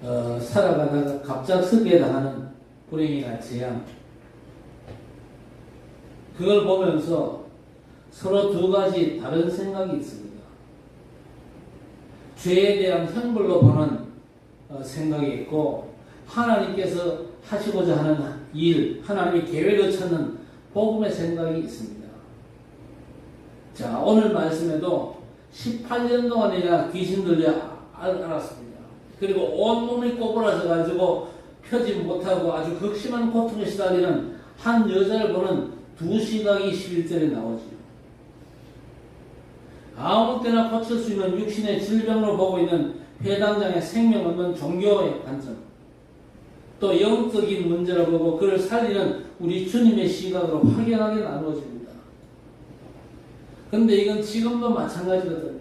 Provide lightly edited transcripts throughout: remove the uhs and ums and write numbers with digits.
살아가다가 갑작스럽게 당하는 불행이나 재앙, 그걸 보면서 서로 두 가지 다른 생각이 있습니다. 죄에 대한 형벌로 보는 생각이 있고, 하나님께서 하시고자 하는 일, 하나님의 계획을 찾는 복음의 생각이 있습니다. 자, 오늘 말씀에도 18년 동안이나 귀신 들려 알았습니다. 그리고 온몸이 꼬부라져 가지고 펴지 못하고 아주 극심한 고통에 시달리는 한 여자를 보는 두 시각이 11절에 나오죠. 아무 때나 고칠 수 있는 육신의 질병으로 보고 있는 회당장의 생명 없는 종교의 관점, 또 영적인 문제를 보고 그를 살리는 우리 주님의 시각으로 확연하게 나누어집니다. 그런데 이건 지금도 마찬가지거든요.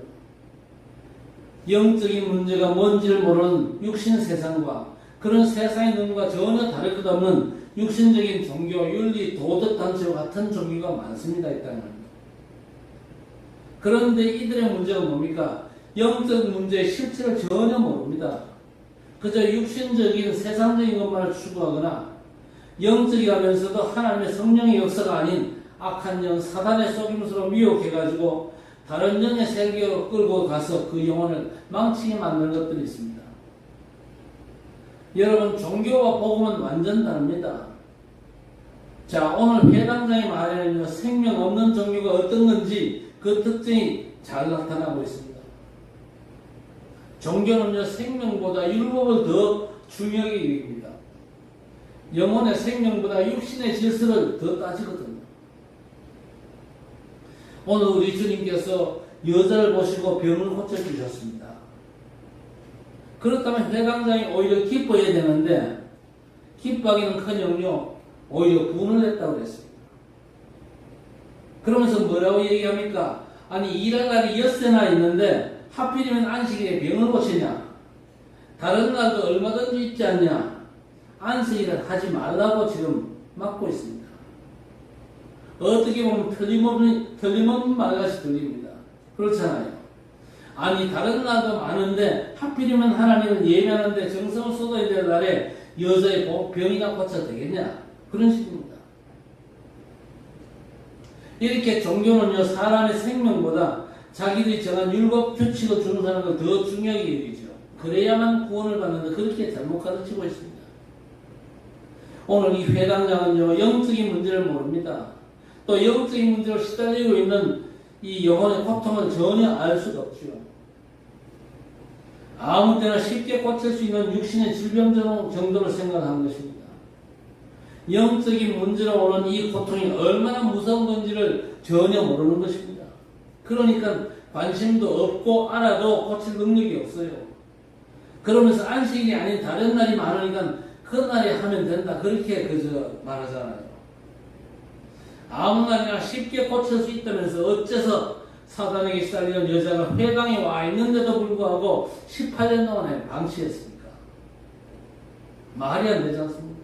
영적인 문제가 뭔지를 모르는 육신 세상과 그런 세상의 눈과 전혀 다를 것 없는 육신적인 종교, 윤리, 도덕 단체와 같은 종교가 많습니다. 이 땅에. 그런데 이들의 문제가 뭡니까? 영적 문제의 실체를 전혀 모릅니다. 그저 육신적인 세상적인 것만을 추구하거나 영적이라면서도 하나님의 성령의 역사가 아닌 악한 영, 사단의 속임수로 미혹해가지고 다른 영의 세계로 끌고 가서 그 영혼을 망치게 만드는 것들이 있습니다. 여러분, 종교와 복음은 완전 다릅니다. 자, 오늘 회당장의 말에는요, 생명 없는 종교가 어떤 건지 그 특징이 잘 나타나고 있습니다. 종교는요, 생명보다 율법을 더 중요하게 여깁니다. 영혼의 생명보다 육신의 질서를 더 따지거든요. 오늘 우리 주님께서 여자를 보시고 병을 고쳐주셨습니다. 그렇다면 회당장이 오히려 기뻐해야 되는데 기뻐하기는커녕요 오히려 분을 냈다고 그랬습니다. 그러면서 뭐라고 얘기합니까? 아니, 일할 날이 6세나 있는데 하필이면 안식일에 병을 고치냐? 다른 날도 얼마든지 있지 않냐? 안식일을 하지 말라고 지금 막고 있습니다. 어떻게 보면 틀림없는 말같이 들립니다. 그렇잖아요. 아니, 다른 날도 많은데 하필이면 하나님은 예배하는데 정성을 쏟아야 될 날에 여자의 병이나 고쳐도 되겠냐? 그런 식입니다. 이렇게 종교는요, 사람의 생명보다 자기들이 정한 율법 규칙을 준수하는 걸 더 중요하게 여기죠. 그래야만 구원을 받는다. 그렇게 잘못 가르치고 있습니다. 오늘 이 회당장은요, 영적인 문제를 모릅니다. 또 영적인 문제로 시달리고 있는 이 영혼의 고통을 전혀 알 수가 없죠. 아무 때나 쉽게 고칠 수 있는 육신의 질병 정도로 생각하는 것입니다. 영적인 문제로 오는 이 고통이 얼마나 무서운 건지를 전혀 모르는 것입니다. 그러니까 관심도 없고 알아도 고칠 능력이 없어요. 그러면서 안식일이 아닌 다른 날이 많으니까 그 날에 하면 된다. 그렇게 그저 말하잖아요. 아무 날이나 쉽게 고칠 수 있다면서 어째서 사단에게 시달리는 여자가 회당에 와 있는데도 불구하고 18년 동안에 방치했습니까? 말이 안 되지 않습니까?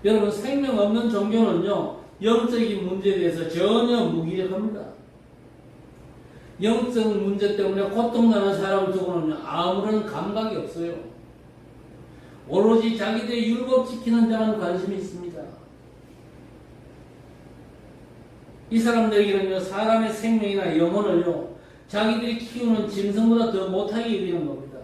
여러분, 생명 없는 종교는요, 영적인 문제에 대해서 전혀 무기력합니다. 영적 문제 때문에 고통나는 사람을 두고는 아무런 감각이 없어요. 오로지 자기들의 율법 지키는 자만 관심이 있습니다. 이 사람들에게는요, 사람의 생명이나 영혼을요, 자기들이 키우는 짐승보다 더 못하게 여기는 겁니다.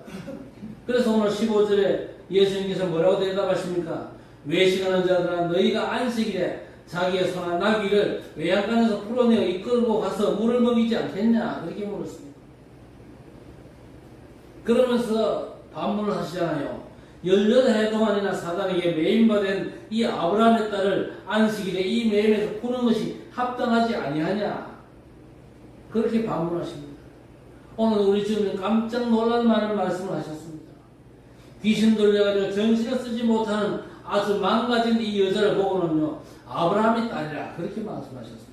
그래서 오늘 15절에 예수님께서 뭐라고 대답하십니까? 외식하는 자들아, 너희가 안식일에 자기의 소나 나귀를 외양간에서 풀어내어 이끌고 가서 물을 먹이지 않겠냐? 그렇게 물었습니다. 그러면서 반문을 하시잖아요. 18해 동안이나 사단에게 매임받은 이 아브라함의 딸을 안식일에 이 매임에서 푸는 것이 합당하지 아니하냐? 그렇게 반문하십니다. 오늘 우리 주님은 깜짝 놀랄 만한 말씀을 하셨습니다. 귀신 들려가지고 정신을 쓰지 못하는 아주 망가진 이 여자를 보고는요, 아브라함의 딸이라 그렇게 말씀하셨습니다.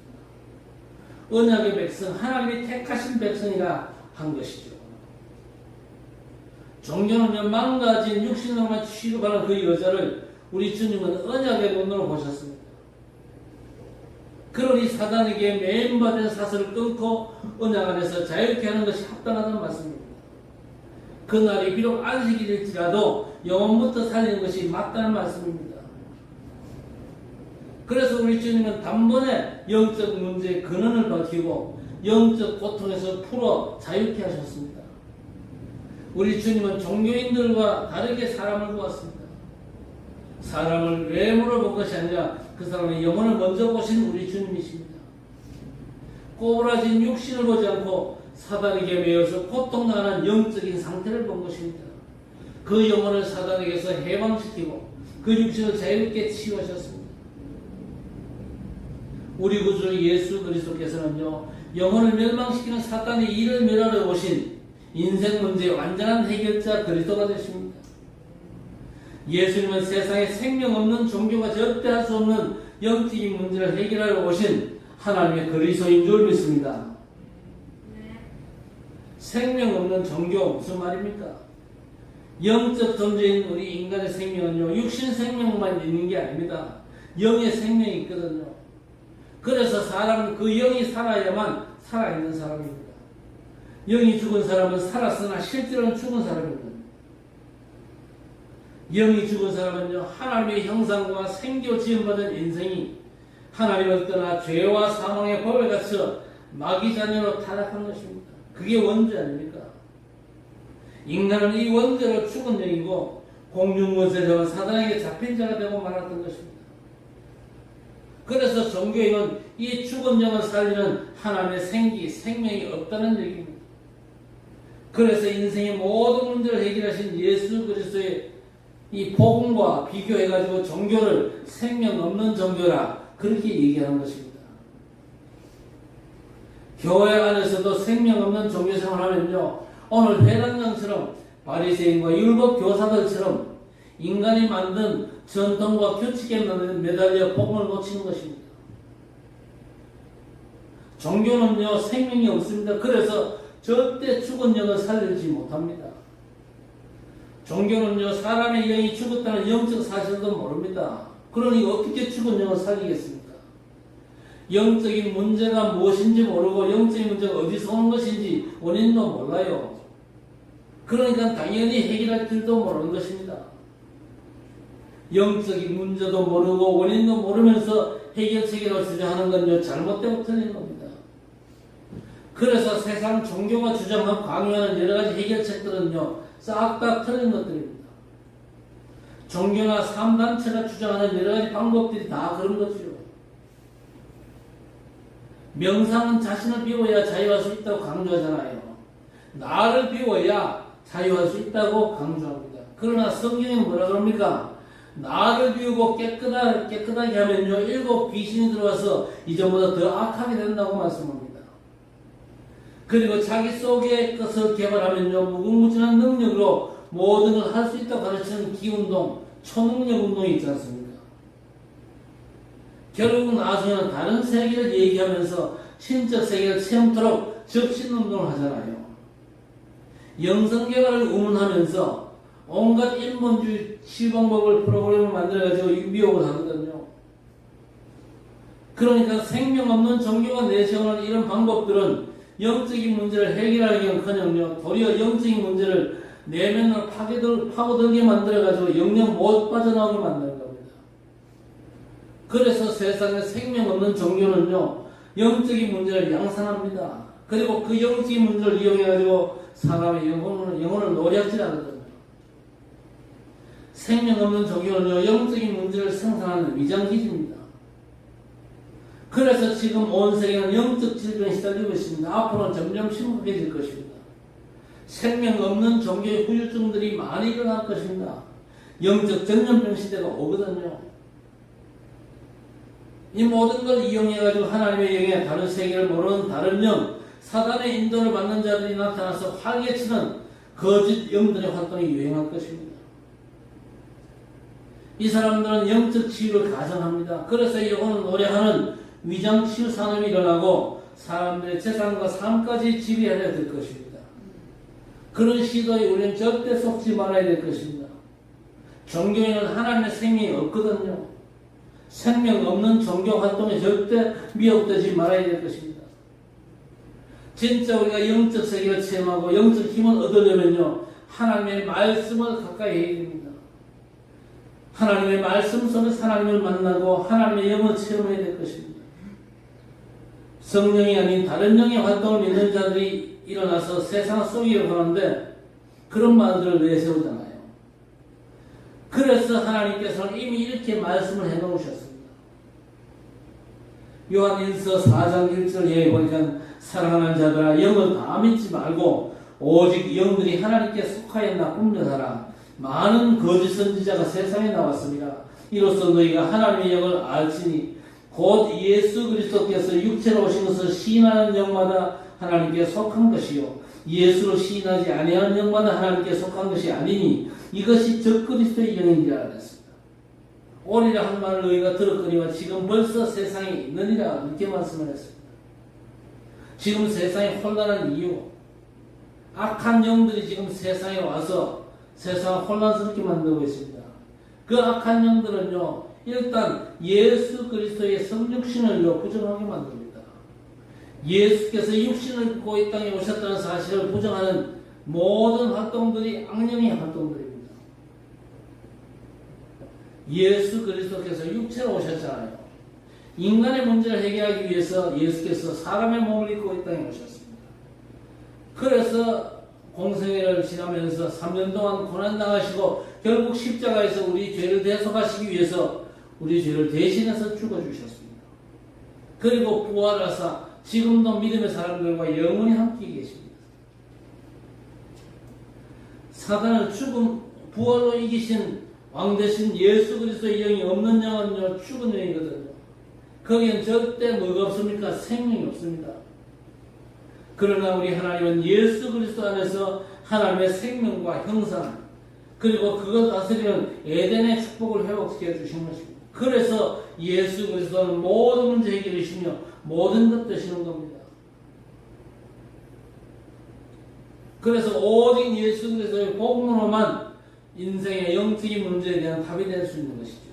언약의 백성, 하나님이 택하신 백성이라 한 것이죠. 종교는요, 망가진 육신으로만 취급하는 그 여자를 우리 주님은 언약의 눈으로 보셨습니다. 그러니 사단에게 매임받은 사슬을 끊고 언약 안에서 자유케 하는 것이 합당하다는 말씀입니다. 그날이 비록 안식일일지라도 영혼부터 살리는 것이 맞다는 말씀입니다. 그래서 우리 주님은 단번에 영적 문제의 근원을 밝히고 영적 고통에서 풀어 자유케 하셨습니다. 우리 주님은 종교인들과 다르게 사람을 보았습니다. 사람을 외모로 본 것이 아니라 그 사람의 영혼을 먼저 보신 우리 주님이십니다. 꼬부라진 육신을 보지 않고 사단에게 매여서 고통당하는 영적인 상태를 본 것입니다. 그 영혼을 사단에게서 해방시키고 그 육신을 자유롭게 치유하셨습니다. 우리 구주 예수 그리스도께서는요, 영혼을 멸망시키는 사단의 일을 멸하러 오신 인생 문제의 완전한 해결자 그리스도가 되십니다. 예수님은 세상에 생명 없는 종교가 절대 할 수 없는 영적인 문제를 해결하러 오신 하나님의 그리스도인 줄 믿습니다. 생명 없는 종교 무슨 말입니까? 영적 존재인 우리 인간의 생명은요, 육신 생명만 있는 게 아닙니다. 영의 생명이 있거든요. 그래서 사람은 그 영이 살아야만 살아있는 사람입니다. 영이 죽은 사람은 살았으나 실제로는 죽은 사람입니다. 영이 죽은 사람은요, 하나님의 형상과 생겨 지음받은 인생이 하나님을 떠나 죄와 사망의 법에 갇혀 마귀 자녀로 타락한 것입니다. 그게 원죄 아닙니까? 인간은 이 원죄로 죽은 영이고 공중권세자와 사단에게 잡힌 자가 되고 말았던 것입니다. 그래서 종교인은 이 죽은 영을 살리는 하나님의 생명이 없다는 얘기입니다. 그래서 인생의 모든 문제를 해결하신 예수 그리스도의 이 복음과 비교해가지고 종교를 생명 없는 종교라 그렇게 얘기하는 것입니다. 교회 안에서도 생명 없는 종교 생활하면요, 오늘 회당장처럼 바리새인과 율법 교사들처럼 인간이 만든 전통과 규칙에 매달려 복음을 놓치는 것입니다. 종교는요, 생명이 없습니다. 그래서 절대 죽은 영을 살리지 못합니다. 종교는요, 사람의 영이 죽었다는 영적 사실도 모릅니다. 그러니 어떻게 죽은 영을 살리겠습니까? 영적인 문제가 무엇인지 모르고 영적인 문제가 어디서 오는 것인지 원인도 몰라요. 그러니까 당연히 해결할 길도 모르는 것입니다. 영적인 문제도 모르고 원인도 모르면서 해결책이라고 주장하는 건요, 잘못되고 틀린 겁니다. 그래서 세상 종교가 주장하고 강요하는 여러 가지 해결책들은요, 싹 다 틀린 것들입니다. 종교나 삶단체가 주장하는 여러 가지 방법들이 다 그런 거죠. 명상은 자신을 비워야 자유할 수 있다고 강조하잖아요. 나를 비워야 자유할 수 있다고 강조합니다. 그러나 성경은 뭐라 그럽니까? 나를 비우고 깨끗하게 하면요, 7 귀신이 들어와서 이전보다 더 악하게 된다고 말씀합니다. 그리고 자기 속의 것을 개발하면요, 무궁무진한 능력으로 모든 걸 할 수 있다고 가르치는 기운동, 초능력 운동이 있지 않습니까? 결국 나중에는 다른 세계를 얘기하면서 신적 세계를 체험토록 적신 운동을 하잖아요. 영성개발을 우문하면서 온갖 인본주의 시방법을 프로그램을 만들어가지고 미혹을 하거든요. 그러니까 생명 없는 종교가 내세우는 이런 방법들은 영적인 문제를 해결하기는커녕 도리어 영적인 문제를 내면으로 파고들게 만들어가지고 영영 못 빠져나오게 만드는 겁니다. 그래서 세상에 생명 없는 종교는요, 영적인 문제를 양산합니다. 그리고 그 영적인 문제를 이용해가지고 사람의 영혼을 노략질하거든요. 생명 없는 종교는요, 영적인 문제를 생산하는 위장기지입니다. 그래서 지금 온 세계는 영적 질병에 시달리고 있습니다. 앞으로는 점점 심각해질 것입니다. 생명 없는 종교의 후유증들이 많이 일어날 것입니다. 영적 전염병 시대가 오거든요. 이 모든 걸 이용해가지고 하나님의 영에 다른 세계를 모르는 다른 영, 사단의 인도를 받는 자들이 나타나서 활개치는 거짓 영들의 활동이 유행할 것입니다. 이 사람들은 영적 치유를 가정합니다. 그래서 영혼을 노래하는 위장치유 산업이 일어나고 사람들의 재산과 삶까지 지배해야 될 것입니다. 그런 시도에 우리는 절대 속지 말아야 될 것입니다. 종교에는 하나님의 생명이 없거든요. 생명 없는 종교 활동에 절대 미혹되지 말아야 될 것입니다. 진짜 우리가 영적 세계를 체험하고 영적 힘을 얻으려면요, 하나님의 말씀을 가까이 해야 됩니다. 하나님의 말씀 속에서 하나님을 만나고 하나님의 영을 체험해야 될 것입니다. 성령이 아닌 다른 영의 활동을 믿는 자들이 일어나서 세상을 속이려고 하는데 그런 말들을 내세우잖아요. 그래서 하나님께서는 이미 이렇게 말씀을 해놓으셨습니다. 요한일서 4장 1절에 보니까 사랑하는 자들아 영을 다 믿지 말고 오직 영들이 하나님께 속하였나 분별하라. 많은 거짓 선지자가 세상에 나왔습니다. 이로써 너희가 하나님의 영을 알지니 곧 예수 그리스도께서 육체로 오신 것을 시인하는 영마다 하나님께 속한 것이요 예수로 시인하지 아니하는 영마다 하나님께 속한 것이 아니니 이것이 적그리스도의 영이니라 그랬습니다. 오리라 한 말을 너희가 들었거니와 지금 벌써 세상에 있느니라 이렇게 말씀을 했습니다. 지금 세상이 혼란한 이유, 악한 영들이 지금 세상에 와서 세상을 혼란스럽게 만들고 있습니다. 그 악한 영들은요, 일단 예수 그리스도의 성육신을요 부정하게 만듭니다. 예수께서 육신을 입고 이 땅에 오셨다는 사실을 부정하는 모든 활동들이 악령의 활동들입니다. 예수 그리스도께서 육체로 오셨잖아요. 인간의 문제를 해결하기 위해서 예수께서 사람의 몸을 입고 이 땅에 오셨습니다. 그래서 공생애를 지나면서 3년 동안 고난당하시고 결국 십자가에서 우리 죄를 대속하시기 위해서 우리 죄를 대신해서 죽어주셨습니다. 그리고 부활하사 지금도 믿음의 사람들과 영원히 함께 계십니다. 사단을 죽음, 부활로 이기신 왕 대신 예수 그리스도의 영이 없는 영은요 죽은 영이거든요. 거기엔 절대 뭐가 없습니까? 생명이 없습니다. 그러나 우리 하나님은 예수 그리스도 안에서 하나님의 생명과 형상 그리고 그것 다스리는 에덴의 축복을 회복시켜 주신 것입니다. 그래서 예수 그리스도는 모든 문제 해결이시며 모든 것 되시는 겁니다. 그래서 오직 예수 그리스도의 복음으로만 인생의 영적인 문제에 대한 답이 될 수 있는 것이죠.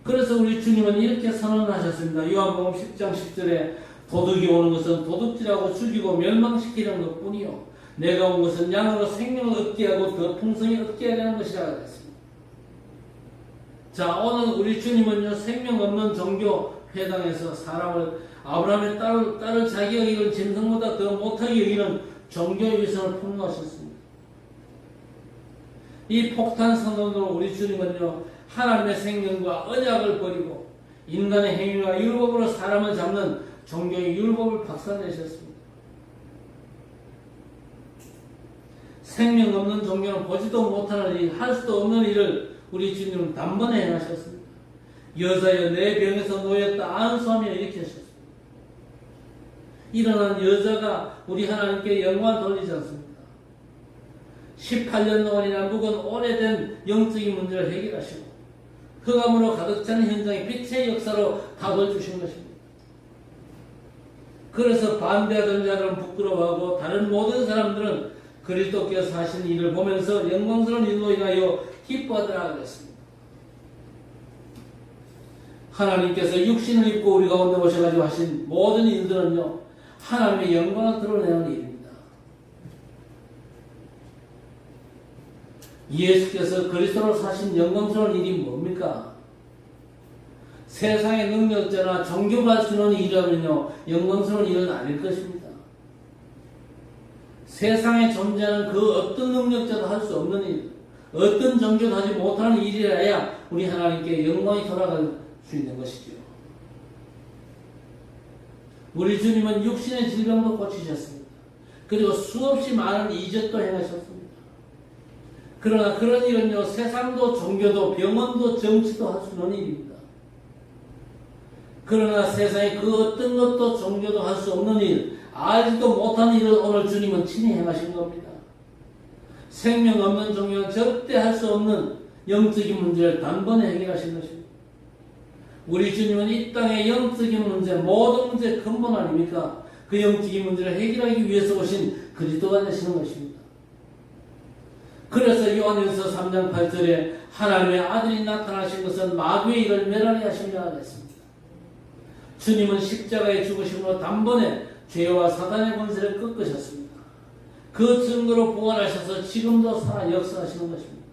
그래서 우리 주님은 이렇게 선언하셨습니다. 요한복음 10장 10절에 도둑이 오는 것은 도둑질하고 죽이고 멸망시키는 것뿐이요 내가 온 것은 양으로 생명을 얻게 하고 더 풍성히 얻게 하려는 것이라 그랬습니다. 자, 오늘 우리 주님은요 생명 없는 종교 회당에서 사람을 아브라함의 딸을 자기가 이룬 짐승보다 더 못하게 여기는 종교의 위선을 폭로하셨습니다. 이 폭탄 선언으로 우리 주님은요 하나님의 생명과 언약을 버리고 인간의 행위와 율법으로 사람을 잡는 종교의 율법을 박살내셨습니다. 생명 없는 종교는 보지도 못하는 일, 할 수도 없는 일을 우리 주님은 단번에 행하셨습니다. 여자여 내 병에서 놓였다 안수하며 이렇게 하셨습니다. 일어난 여자가 우리 하나님께 영광을 돌리지 않습니다. 18년 동안이나 묵은 오래된 영적인 문제를 해결하시고 흑암으로 가득 찬 현장에 빛의 역사로 답을 주신 것입니다. 그래서 반대하던 자들은 부끄러워하고 다른 모든 사람들은 그리스도께서 하신 일을 보면서 영광스러운 일로 인하여 기뻐하더라 그랬습니다. 하나님께서 육신을 입고 우리 가운데 오셔가지고 하신 모든 일들은요 하나님의 영광을 드러내는 일입니다. 예수께서 그리스도로 사신 영광스러운 일이 뭡니까? 세상의 능력자나 종교가 할 수 있는 일이라면요 영광스러운 일은 아닐 것입니다. 세상에 존재하는 그 어떤 능력자도 할 수 없는 일, 어떤 종교도 하지 못하는 일이라야 우리 하나님께 영광이 돌아갈 수 있는 것이죠. 우리 주님은 육신의 질병도 고치셨습니다. 그리고 수없이 많은 이적도 행하셨습니다. 그러나 그런 일은요 세상도 종교도 병원도 정치도 할 수 있는 일입니다. 그러나 세상에 그 어떤 것도 종교도 할 수 없는 일, 알지도 못하는 일을 오늘 주님은 친히 행하신 겁니다. 생명 없는 종교는 절대 할 수 없는 영적인 문제를 단번에 해결하신 것입니다. 우리 주님은 이 땅의 영적인 문제, 모든 문제의 근본 아닙니까? 그 영적인 문제를 해결하기 위해서 오신 그리스도가 되시는 것입니다. 그래서 요한일서 3장 8절에 하나님의 아들이 나타나신 것은 마귀의 일을 멸하리 하시려 했습니다. 주님은 십자가의 죽으심으로 단번에 죄와 사단의 권세를 꺾으셨습니다. 그 증거로 부활하셔서 지금도 살아 역사하시는 것입니다.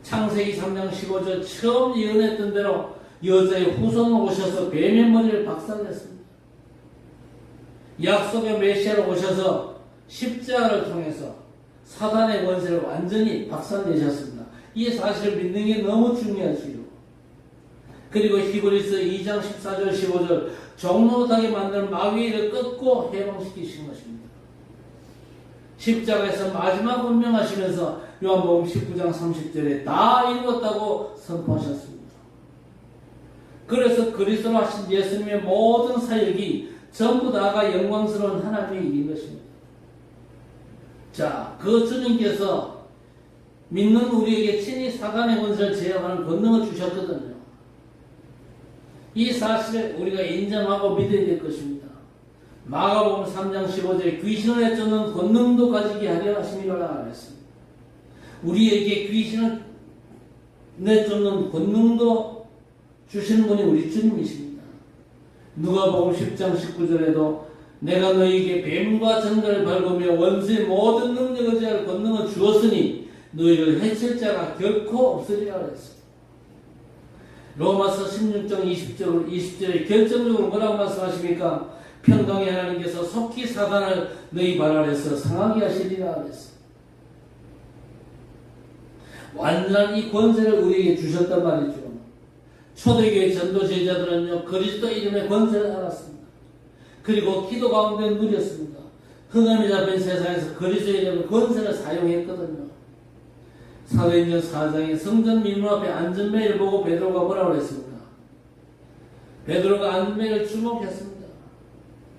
창세기 3장 15절 처음 예언했던 대로 여자의 후손으로 오셔서 뱀의 머리를 박살냈습니다. 약속의 메시아로 오셔서 십자가를 통해서 사단의 권세를 완전히 박살내셨습니다. 이 사실을 믿는 게 너무 중요하지요. 그리고 히브리서 2장 14절 15절 종로하게 만든 마귀를 끊고 해방시키신 것입니다. 십자가에서 마지막 운명하시면서 요한복음 19장 30절에 다 이루었다고 선포하셨습니다. 그래서 그리스도로 하신 예수님의 모든 사역이 전부 다가 영광스러운 하나님의 일인 것입니다. 자, 그 주님께서 믿는 우리에게 친히 사단의 권세를 제압하는 권능을 주셨거든요. 이 사실을 우리가 인정하고 믿어야 될 것입니다. 마가복음 3장 15절에 귀신을 내쫓는 권능도 가지게 하려 하심이라 했습니다. 우리에게 귀신을 내쫓는 권능도 주시는 분이 우리 주님이십니다. 누가복음 10장 19절에도 내가 너희에게 뱀과 전갈을 밟으며 원수의 모든 능력을 제할 권능을 주었으니 너희를 해칠 자가 결코 없으리라 그랬습니다. 로마서 16장 20절에 결정적으로 뭐라고 말씀하십니까? 평강의 하나님께서 속히 사단을 너희 발 아래서 상하게 하시리라 그랬습니다. 완전한 이 권세를 우리에게 주셨단 말이죠. 초대교회 전도제자들은요 그리스도 이름의 권세를 알았습니다. 그리고 기도 가운데 누렸습니다. 흑암이 잡힌 세상에서 그리스도 이름의 권세를 사용했거든요. 사도행전 4장에 성전 민문 앞에 안전벨을 보고 베드로가 뭐라고 했습니까? 베드로가 안전벨을 주목했습니다.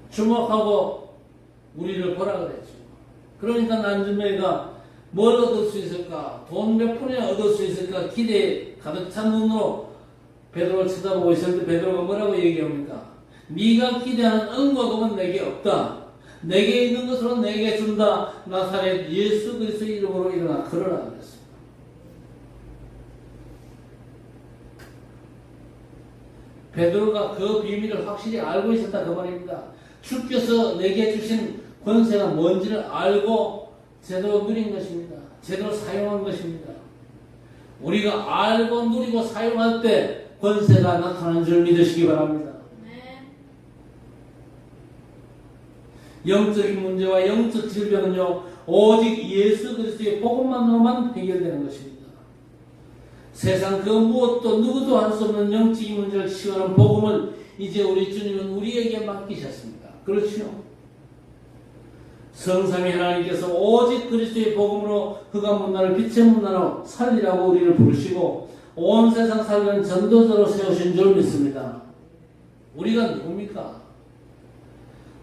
주목하고 우리를 보라 그랬죠. 그러니까 안전벨가 뭘 얻을 수 있을까? 돈 몇 푼에 얻을 수 있을까? 기대에 가득 찬 눈으로 베드로를 쳐다보고 있을 때 베드로가 뭐라고 얘기합니까? 네가 기대하는 은과 금은 내게 없다. 내게 있는 것으로 내게 준다. 나사렛 예수 그리스도의 이름으로 일어나 걸어라 그랬습니다. 베드로가 그 비밀을 확실히 알고 있었다 그 말입니다. 주께서 내게 주신 권세가 뭔지를 알고 제대로 누린 것입니다. 제대로 사용한 것입니다. 우리가 알고 누리고 사용할 때 권세가 나타나는 줄 믿으시기 바랍니다. 영적인 문제와 영적 질병은요 오직 예수 그리스도의 복음만으로만 해결되는 것입니다. 세상 그 무엇도 누구도 할 수 없는 영적인 문제를 치유하는 복음을 이제 우리 주님은 우리에게 맡기셨습니다. 그렇죠? 성삼위 하나님께서 오직 그리스도의 복음으로 흑암 문화를 빛의 문화로 살리라고 우리를 부르시고 온 세상 살리는 전도자로 세우신 줄 믿습니다. 우리가 누굽니까?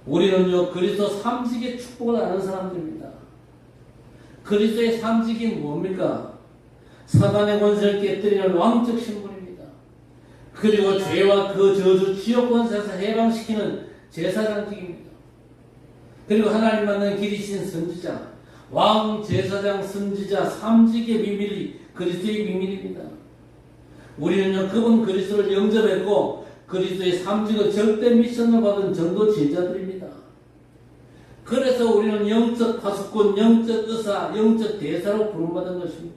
우리는요 그리스도 삼직의 축복을 아는 사람들입니다. 그리스도의 삼직이 뭡니까? 사단의 권세를 깨뜨리는 왕적 신분입니다. 그리고 죄와 그 저주 지옥 권세에서 해방시키는 제사장직입니다. 그리고 하나님 만난 길이신 선지자, 왕, 제사장, 선지자, 삼직의 비밀이 그리스도의 비밀입니다. 우리는요 그분 그리스도를 영접했고 그리스도의 삼직의 절대 미션을 받은 전도 제자들입니다. 그래서 우리는 영적 파수꾼, 영적 의사, 영적 대사로 부름받은 것입니다.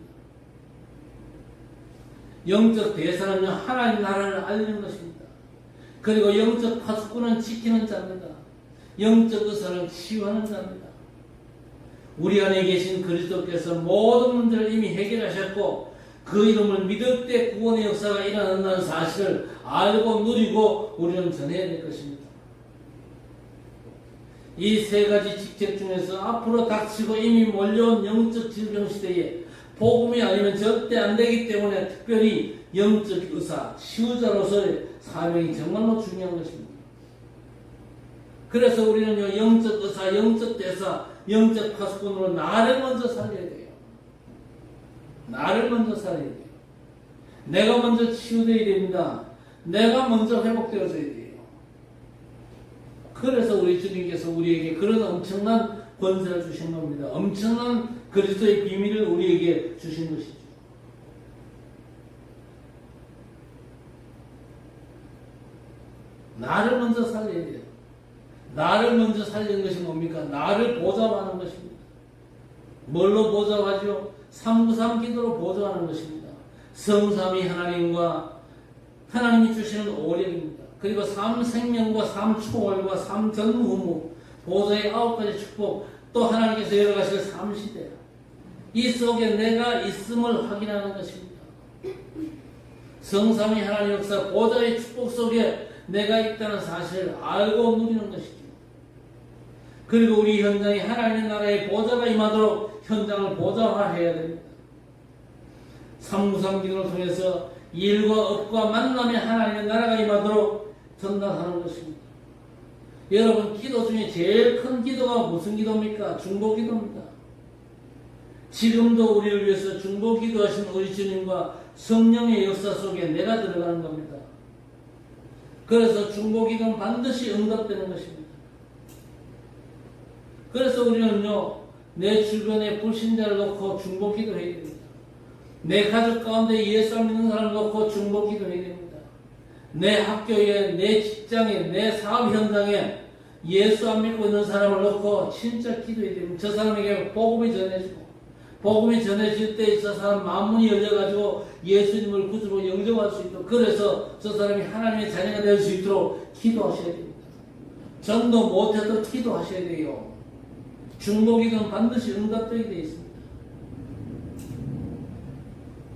영적 대사는요 하나님 나라를 알리는 것입니다. 그리고 영적 파수꾼은 지키는 자입니다. 영적 의사는 치유하는 자입니다. 우리 안에 계신 그리스도께서 모든 문제를 이미 해결하셨고 그 이름을 믿을 때 구원의 역사가 일어난다는 사실을 알고 누리고 우리는 전해야 될 것입니다. 이 세 가지 직책 중에서 앞으로 닥치고 이미 몰려온 영적 질병 시대에 복음이 아니면 절대 안 되기 때문에 특별히 영적 의사, 치유자로서의 사명이 정말로 중요한 것입니다. 그래서 우리는 영적 의사, 영적 대사, 영적 파수꾼으로 나를 먼저 살려야 돼요. 나를 먼저 살려야 돼요. 내가 먼저 치유되어야 됩니다. 내가 먼저 회복되어져야 돼요. 그래서 우리 주님께서 우리에게 그런 엄청난 권세를 주신 겁니다. 엄청난 그리스도의 비밀을 우리에게 주신 것이죠. 나를 먼저 살려야 돼요. 나를 먼저 살리는 것이 뭡니까? 나를 보좌하는 것입니다. 뭘로 보좌하죠? 393 기도로 보좌하는 것입니다. 성삼위 하나님과 하나님이 주시는 오력입니다. 그리고 3생명과 3초월과 3전무후무 보좌의 9가지 축복, 또 하나님께서 열어가실 3시대, 이 속에 내가 있음을 확인하는 것입니다. 성삼위 하나님 역사 보좌의 축복 속에 내가 있다는 사실을 알고 누리는 것이죠. 그리고 우리 현장에 하나님의 나라의 보좌가 임하도록 현장을 보좌화해야 됩니다. 393 기도를 통해서 일과 업과 만남에 하나님의 나라가 임하도록 전달하는 것입니다. 여러분, 기도 중에 제일 큰 기도가 무슨 기도입니까? 중보기도입니다. 지금도 우리를 위해서 중보기도하신 우리 주님과 성령의 역사 속에 내가 들어가는 겁니다. 그래서 중보기도는 반드시 응답되는 것입니다. 그래서 우리는요, 내 주변에 불신자를 놓고 중보기도해야 됩니다. 내 가족 가운데 예수 안 믿는 사람을 놓고 중보기도해야 됩니다. 내 학교에, 내 직장에, 내 사업 현장에 예수 안 믿고 있는 사람을 놓고 진짜 기도해야 됩니다. 저 사람에게 복음이 전해지고, 복음이 전해질 때 저 사람 마음문이 열려가지고 예수님을 구주로 영접할 수 있도록, 그래서 저 사람이 하나님의 자녀가 될 수 있도록 기도하셔야 됩니다. 전도 못해도 기도하셔야 돼요. 중보기도는 반드시 응답되게 되어 있습니다.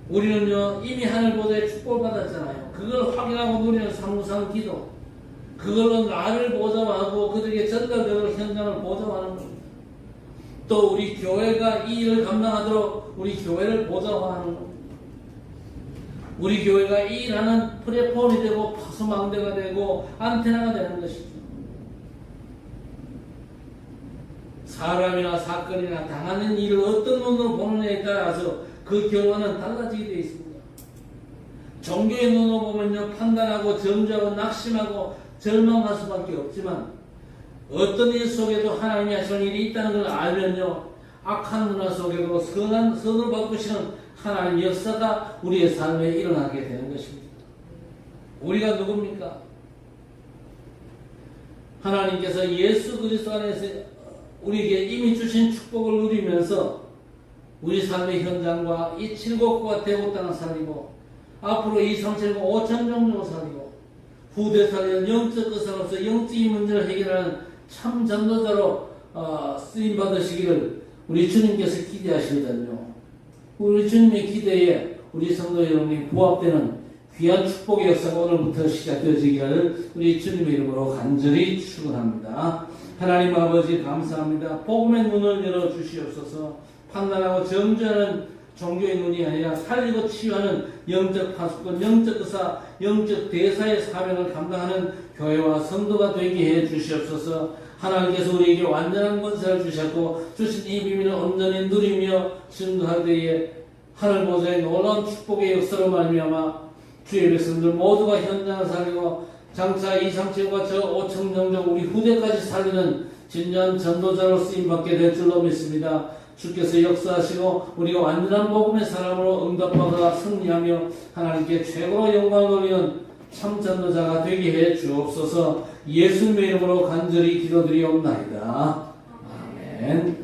우리는요, 이미 하늘 보좌에 축복을 받았잖아요. 그걸 확인하고 누리는 393 기도, 그걸로 나를 보좌하고 그들에게 전달되도록 현장을 보좌하는 겁니다. 또 우리 교회가 이 일을 감당하도록 우리 교회를 보좌화하는 겁니다. 우리 교회가 이 일하는 플랫폼이 되고 파수망대가 되고 안테나가 되는 것이죠. 사람이나 사건이나 당하는 일을 어떤 눈으로 보느냐에 따라서 그 결과는 달라지게 되어 있습니다. 종교의 눈으로 보면요, 판단하고 점주하고 낙심하고 절망할 수밖에 없지만, 어떤 일 속에도 하나님이 하시는 일이 있다는 걸 알면요, 악한 문화 속에도 선을 바꾸시는 하나님 역사가 우리의 삶에 일어나게 되는 것입니다. 우리가 누굽니까? 하나님께서 예수 그리스도 안에서 우리에게 이미 주신 축복을 누리면서 우리 삶의 현장과 이 7국과 대구 땅을 살리고, 앞으로 2, 3, 7, 5천 종족을 살리고, 후대 살리는 영적 의사로서 영적인 문제를 해결하는 참 전도자로 쓰임 받으시기를 우리 주님께서 기대하시거든요. 우리 주님의 기대에 우리 성도 여러분이 부합되는 귀한 축복의 역사가 오늘부터 시작되어지기를 우리 주님의 이름으로 간절히 축원합니다. 하나님 아버지 감사합니다. 복음의 눈을 열어 주시옵소서. 판단하고 정죄하는 종교의 눈이 아니라 살리고 치유하는 영적 파수꾼, 영적 의사, 영적 대사의 사명을 감당하는 교회와 성도가 되게 해 주시옵소서. 하나님께서 우리에게 완전한 권세를 주셨고 주신 이 비밀을 온전히 누리며 증거할 때에 하늘 보좌의 놀라운 축복의 역사로 말미암아 주의 백성들 모두가 현장을 살리고 장차 2, 3, 7과 저 5천 종족 우리 후대까지 살리는 진정한 전도자로 쓰임받게 될 줄로 믿습니다. 주께서 역사하시고 우리가 완전한 복음의 사람으로 응답받아 승리하며 하나님께 최고로 영광을 돌리는 참 전도자가 되게 해 주옵소서. 예수님의 이름으로 간절히 기도드리옵나이다. 아멘.